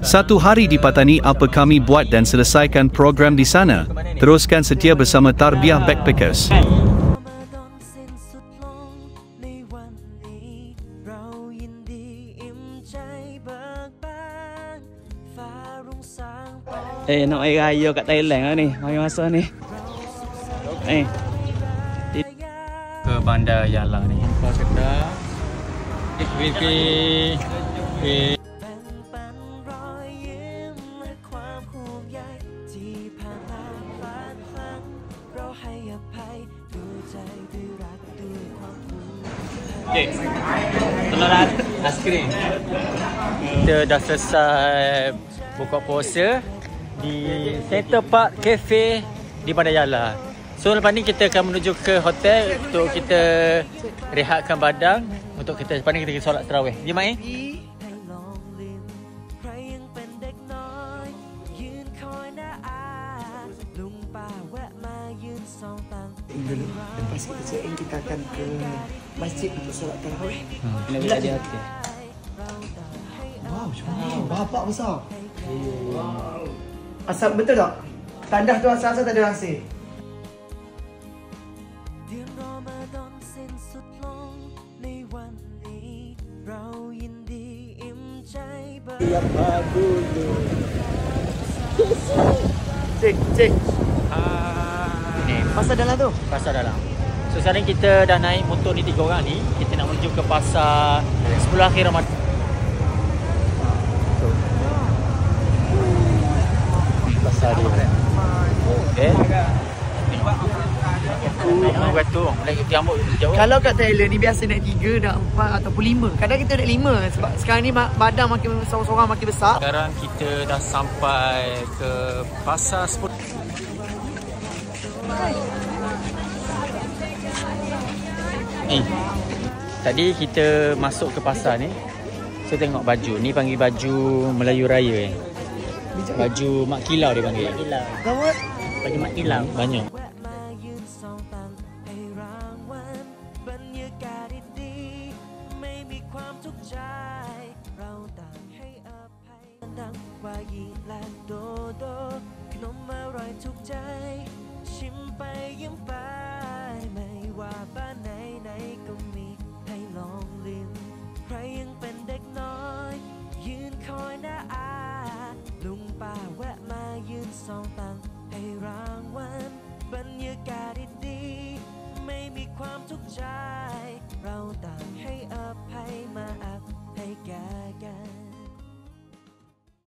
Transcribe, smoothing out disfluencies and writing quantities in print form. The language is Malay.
Satu hari di Patani, apa kami buat dan selesaikan program di sana. Teruskan setia bersama Tarbiyah Backpackers. Nak air raya kat Thailand lah ni. Mari masa ni. Ke Bandar Yala ni. Nampak kedai. Pergi. Okay. Selamat aiskrim. Kita dah selesai buka puasa di Center Park Cafe di Bandar Yala. So lepas ni kita akan menuju ke hotel untuk kita rehatkan badan. Untuk kita lepas ni kita pergi solat tarawih. Di mana? Dulu. Lepas kita check in, kita akan ke masjid untuk solat tarawih. Bila dia hati. Wow, macam ni. Bapak besar. Wow. Asal betul tak? Tandas tu asal-asal tak ada rasa. Cek. Pasar dalam tu? Pasar dalam. So sekarang kita dah naik motor ni 3 orang ni. Kita nak menuju ke pasar 10 akhir Ramadan. Pasar dia. Okay. Kalau kat Thailand ni biasa naik 3, dah 4 ataupun 5. Kadang kita naik 5 sebab sekarang ni badan makin seorang-seorang makin besar. Sekarang kita dah sampai ke pasar 10. Tadi kita masuk ke pasar ni. Saya tengok baju. Ni panggil baju Melayu Raya. Baju Mak Kilau dia panggil. Mak Kilau. Baju Mak Kilau. Banyak.